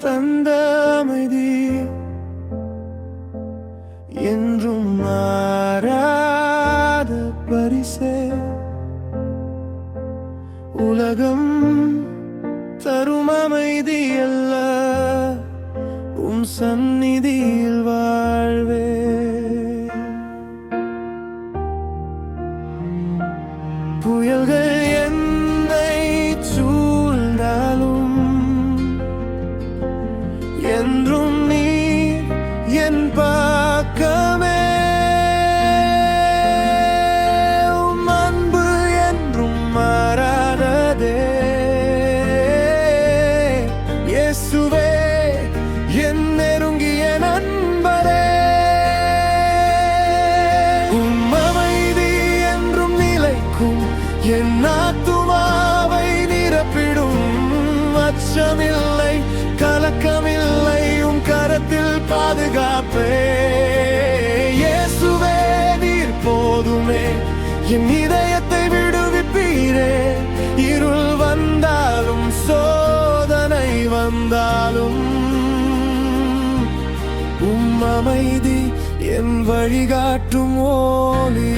தந்த அமைதி என்றும் மாறாத பரிசே. உலகம் தரும் அமைதி அல்ல, உம் சந்நிதியில் வாழ்வே. புயல்கள் என்னை சூழ்ந்தாலும் என்றும் நீ என் பக்கமே. உம் அன்பு என்றும் மாறாததே. இயேசுவே என் நெருங்கிய நண்பரே. உம் அமைதி என்றும் நிலைக்கும், என் ஆத்துமாவை நிரப்பிடும். அச்சமில்லை, கலக்கமில்லை, உம் கரத்தில் பாதுகாப்பே. இயேசுவே நீர் போதுமே, என் இதயத்தை விடுவிப்பீரே. இருள் வந்தாலும் சோதனை வந்தாலும் உம் அமைதி என் வழிகாட்டும் ஒளி.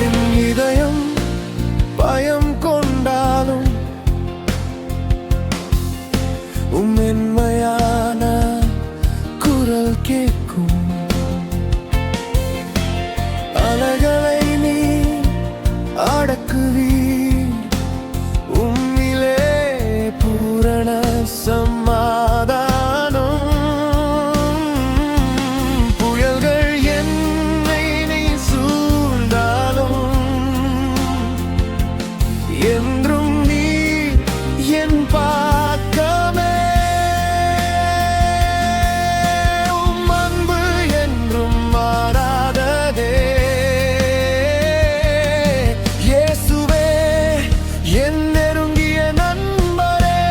என் இதயம் பயம் கொண்டாலும் உம் மென்மையான குரல் கேட்கும். அலைகளை நீ அடக்குவீர், உம்மிலே பூரண சமாதானம். புயல்கள் என்னை நீ சூழ்ந்தாலும் என்றும் நீ என் பக்கமே. உம் அன்பு என்றும் மாறாததே. இயேசுவே என் நெருங்கிய நண்பரே.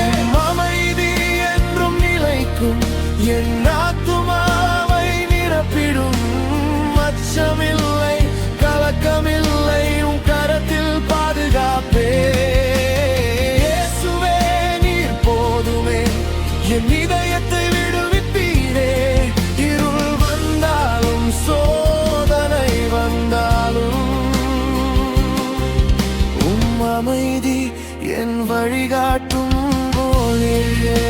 உம் அமைதி என்றும் நிலைக்கும், என் ஆத்துமாவை நிரப்பிடும். அச்சமில்லை, கலக்கமில்லை, உம் கரத்தில் பாதுகாப்பே. இயேசுவே நீர் போதுமே, என் இதயத்தை விடுவிப்பீரே. இருள் வந்தாலும் சோதனை வந்தாலும் உம் அமைதி என் வழிகாட்டும் ஒளியே.